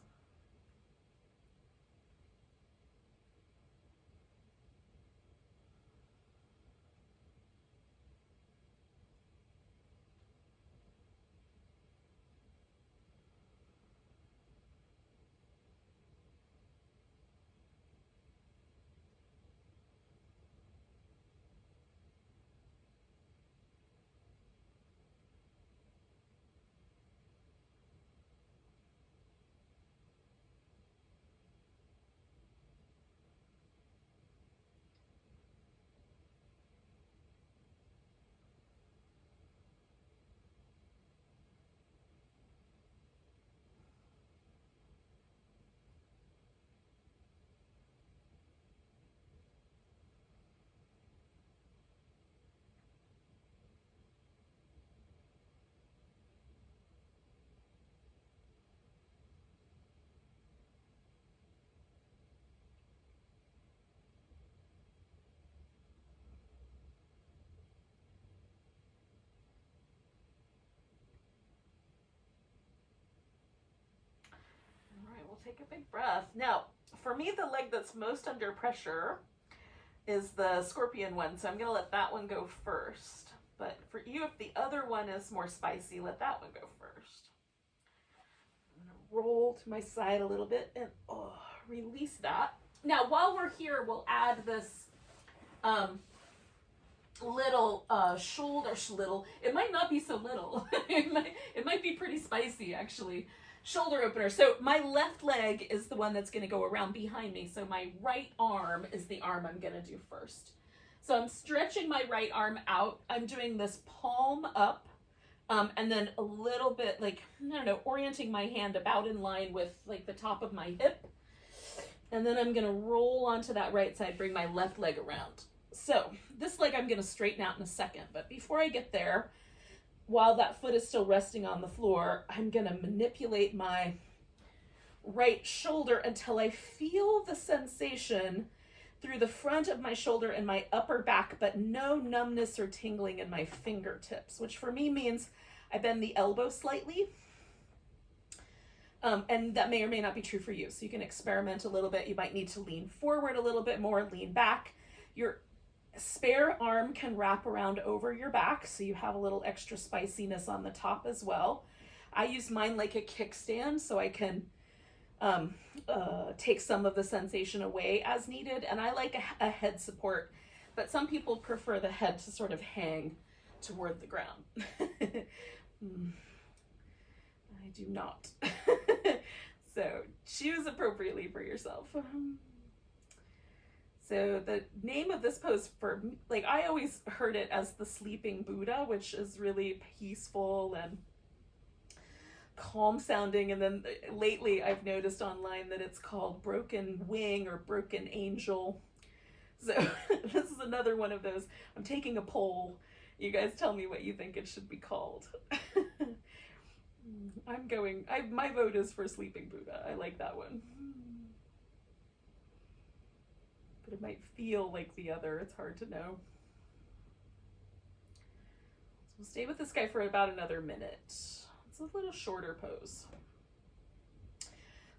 Take a big breath. Now, for me, the leg that's most under pressure is the scorpion one, so I'm going to let that one go first. But for you, if the other one is more spicy, let that one go first. I'm going to roll to my side a little bit and release that. Now, while we're here, we'll add this little shoulder little. It might not be so little. It might be pretty spicy, actually. Shoulder opener. So my left leg is the one that's going to go around behind me. So my right arm is the arm I'm going to do first. So I'm stretching my right arm out. I'm doing this palm up, and then a little bit like, I don't know, orienting my hand about in line with like the top of my hip. And then I'm going to roll onto that right side, bring my left leg around. So this leg I'm going to straighten out in a second. But before I get there, while that foot is still resting on the floor, I'm going to manipulate my right shoulder until I feel the sensation through the front of my shoulder and my upper back, but no numbness or tingling in my fingertips, which for me means I bend the elbow slightly. And that may or may not be true for you. So you can experiment a little bit. You might need to lean forward a little bit more, lean back. Your spare arm can wrap around over your back, so you have a little extra spiciness on the top as well. I use mine like a kickstand, so I can take some of the sensation away as needed. And I like a head support, but some people prefer the head to sort of hang toward the ground. I do not. So choose appropriately for yourself. So the name of this pose, for like, I always heard it as the sleeping Buddha, which is really peaceful and calm sounding. And then lately I've noticed online that it's called broken wing or broken angel. So this is another one of those. I'm taking a poll. You guys tell me what you think it should be called. My vote is for sleeping Buddha. I like that one. But it might feel like the other. It's hard to know. So we'll stay with this guy for about another minute. It's a little shorter pose.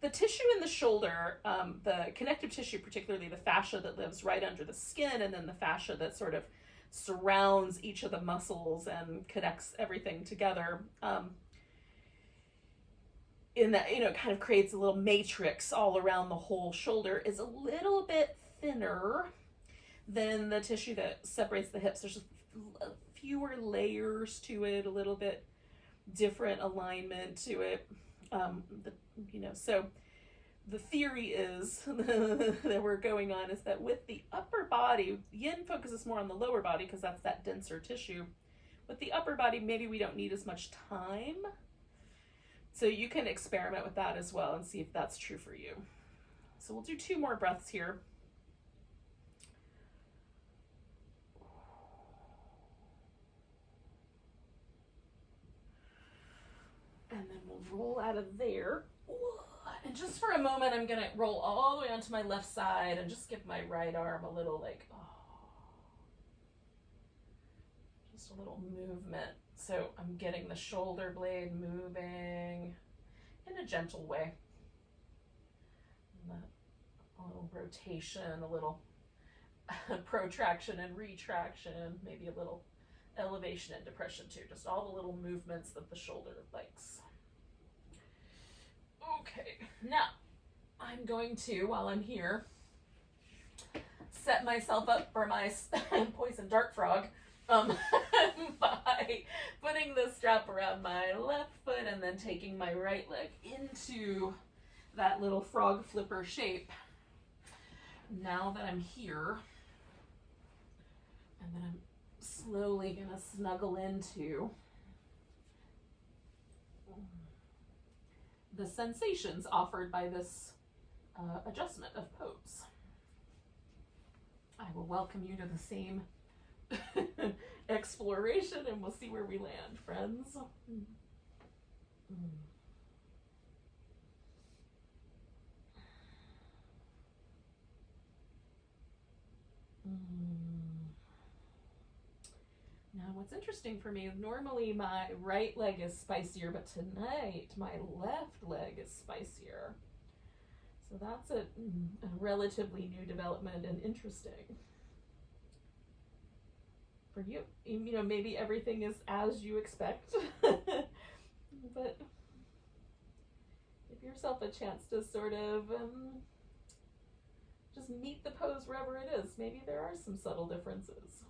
The tissue in the shoulder, the connective tissue, particularly the fascia that lives right under the skin, and then the fascia that sort of surrounds each of the muscles and connects everything together, in that, kind of creates a little matrix all around the whole shoulder, is a little bit thinner than the tissue that separates the hips. There's fewer layers to it, a little bit different alignment to it. So the theory is that we're going on is that with the upper body, yin focuses more on the lower body because that's that denser tissue. With the upper body, maybe we don't need as much time. So you can experiment with that as well and see if that's true for you. So we'll do 2 more breaths here. And then we'll roll out of there. And just for a moment, I'm going to roll all the way onto my left side and just give my right arm a little just a little movement. So I'm getting the shoulder blade moving in a gentle way. A little rotation, a little protraction and retraction, maybe a little elevation and depression too. Just all the little movements that the shoulder likes. Okay, now I'm going to, while I'm here, set myself up for my poison dart frog by putting the strap around my left foot and then taking my right leg into that little frog flipper shape. Now that I'm here, and then I'm slowly going to snuggle into the sensations offered by this adjustment of pose. I will welcome you to the same exploration, and we'll see where we land, friends. Now, what's interesting for me is normally my right leg is spicier, but tonight my left leg is spicier. So that's a relatively new development and interesting. For you, maybe everything is as you expect, but give yourself a chance to sort of just meet the pose wherever it is. Maybe there are some subtle differences.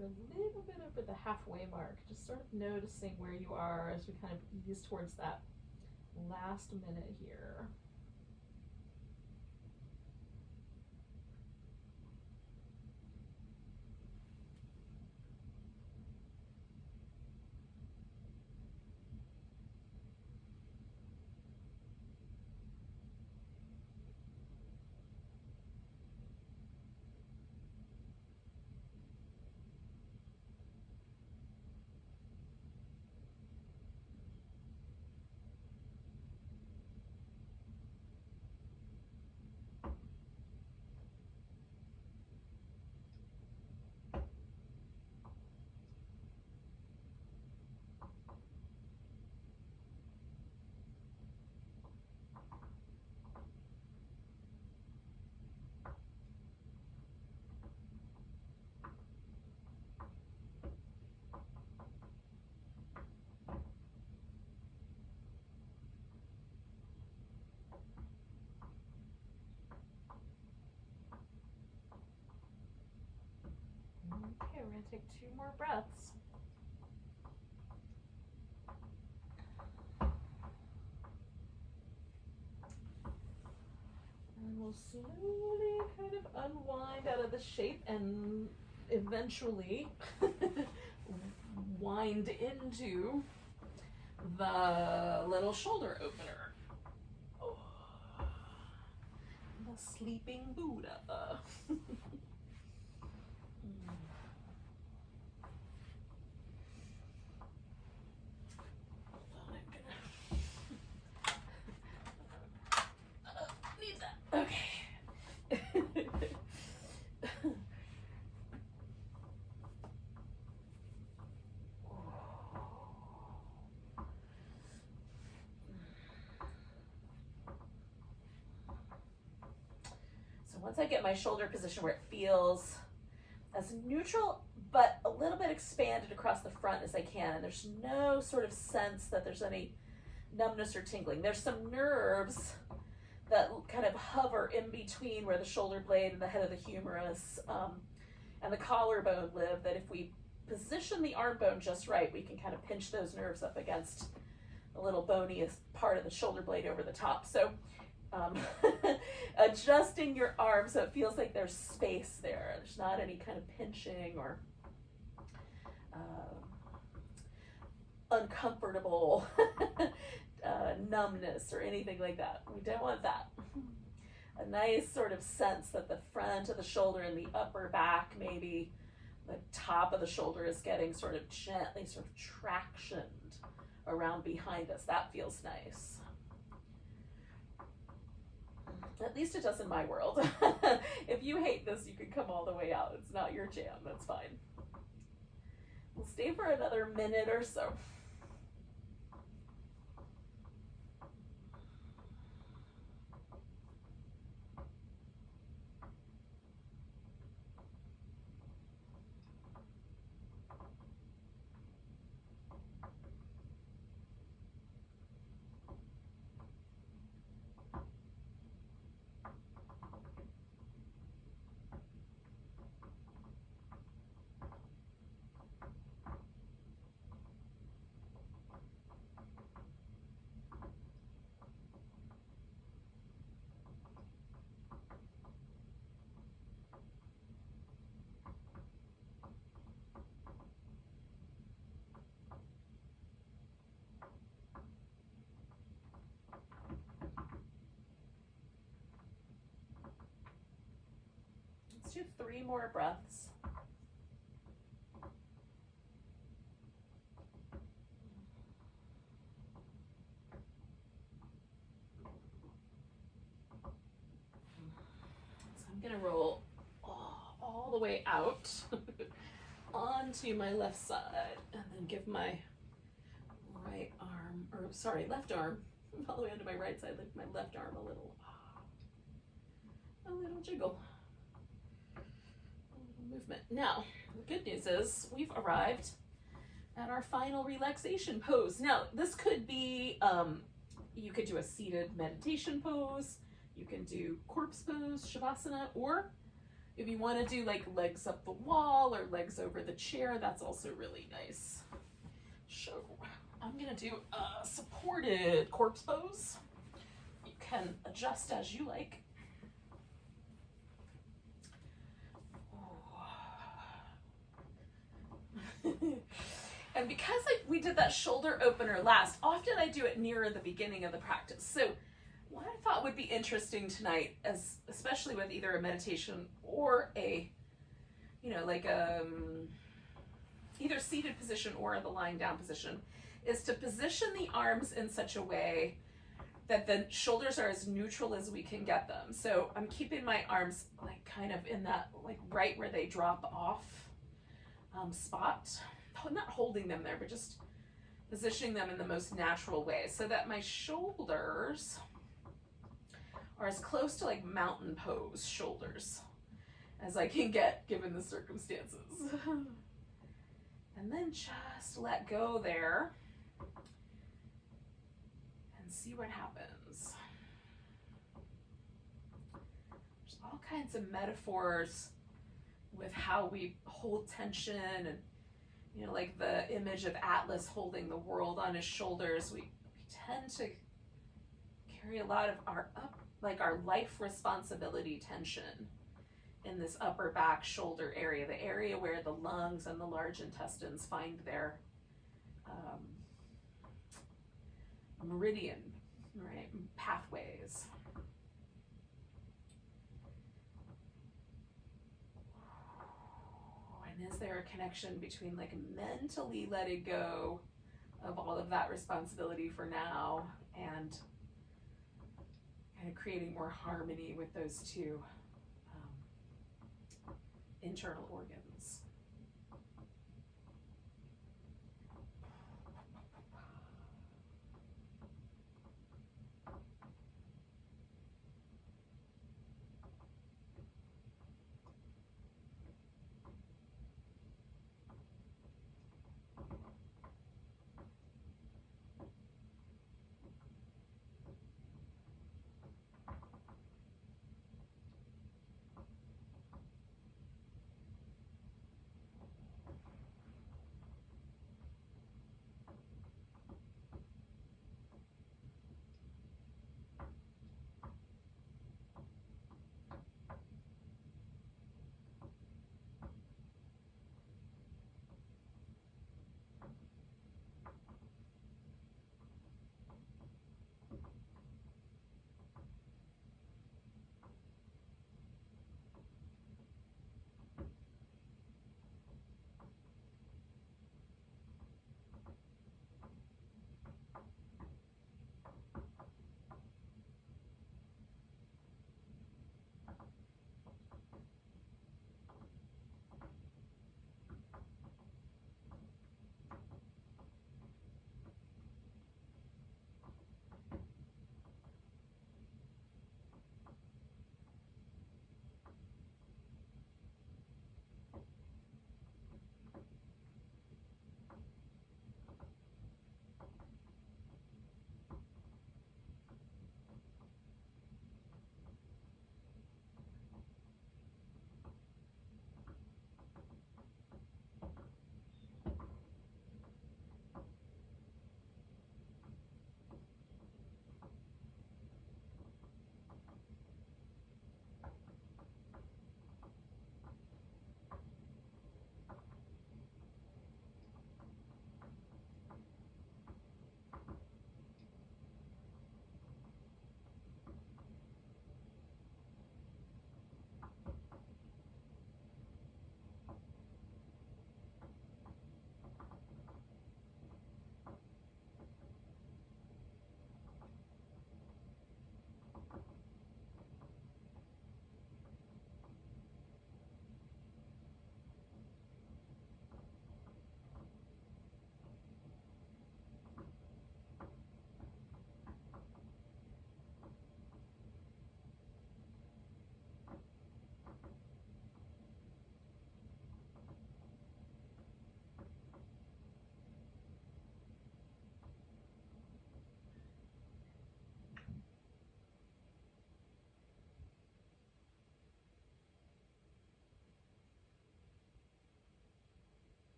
You're a little bit over the halfway mark, just sort of noticing where you are as we kind of ease towards that last minute here. Okay, we're going to take 2 more breaths. And we'll slowly kind of unwind out of the shape and eventually wind into the little shoulder opener. Oh. The sleeping Buddha. Once I get my shoulder position where it feels as neutral but a little bit expanded across the front as I can, and there's no sort of sense that there's any numbness or tingling. There's some nerves that kind of hover in between where the shoulder blade and the head of the humerus and the collarbone live, that if we position the arm bone just right, we can kind of pinch those nerves up against the little boniest part of the shoulder blade over the top. So adjusting your arm so it feels like there's space there. There's not any kind of pinching or uncomfortable numbness or anything like that. We don't want that. A nice sort of sense that the front of the shoulder and the upper back, maybe the top of the shoulder, is getting sort of gently sort of tractioned around behind us. That feels nice. At least it does in my world. If you hate this, you can come all the way out. It's not your jam. That's fine. We'll stay for another minute or so. Let's do 3 more breaths. So I'm going to roll all the way out onto my left side and then give my left arm all the way onto my right side, lift my left arm a little jiggle. Movement. Now, the good news is we've arrived at our final relaxation pose. Now, this could be, you could do a seated meditation pose, you can do corpse pose, shavasana, or If you want to do like legs up the wall or legs over the chair, that's also really nice. So I'm gonna do a supported corpse pose. You can adjust as you like. And because we did that shoulder opener last, often I do it nearer the beginning of the practice. So what I thought would be interesting tonight, especially with either a meditation or a, either seated position or the lying down position, is to position the arms in such a way that the shoulders are as neutral as we can get them. So I'm keeping my arms like kind of in that, like right where they drop off spot. I'm not holding them there, but just positioning them in the most natural way so that my shoulders are as close to like mountain pose shoulders as I can get given the circumstances. And then just let go there and see what happens. There's all kinds of metaphors with how we hold tension, and like the image of Atlas holding the world on his shoulders. We tend to carry a lot of our life responsibility tension in this upper back shoulder area, the area where the lungs and the large intestines find their meridian, right, pathways. And is there a connection between like mentally letting go of all of that responsibility for now and kind of creating more harmony with those two internal organs?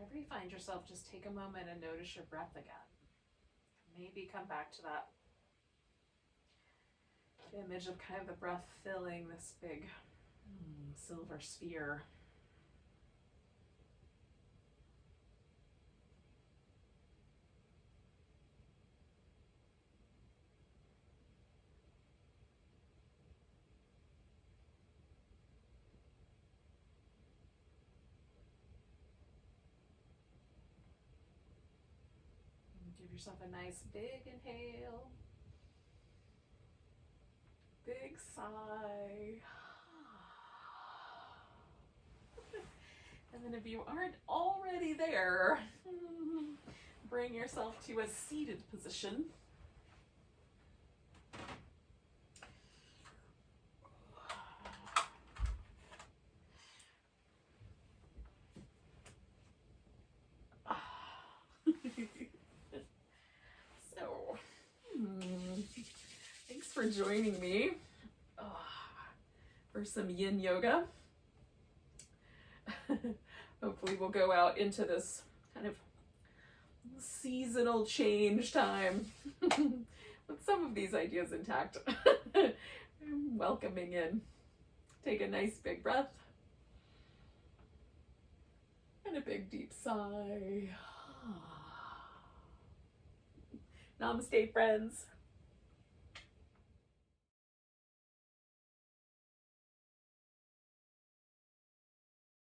Wherever you find yourself, just take a moment and notice your breath again. Maybe come back to that image of kind of the breath filling this big silver sphere. Give yourself a nice big inhale, big sigh. And then if you aren't already there, bring yourself to a seated position. So, thanks for joining me for some yin yoga. Hopefully we'll go out into this kind of seasonal change time with some of these ideas intact. I'm welcoming in. Take a nice big breath and a big deep sigh. Namaste, friends.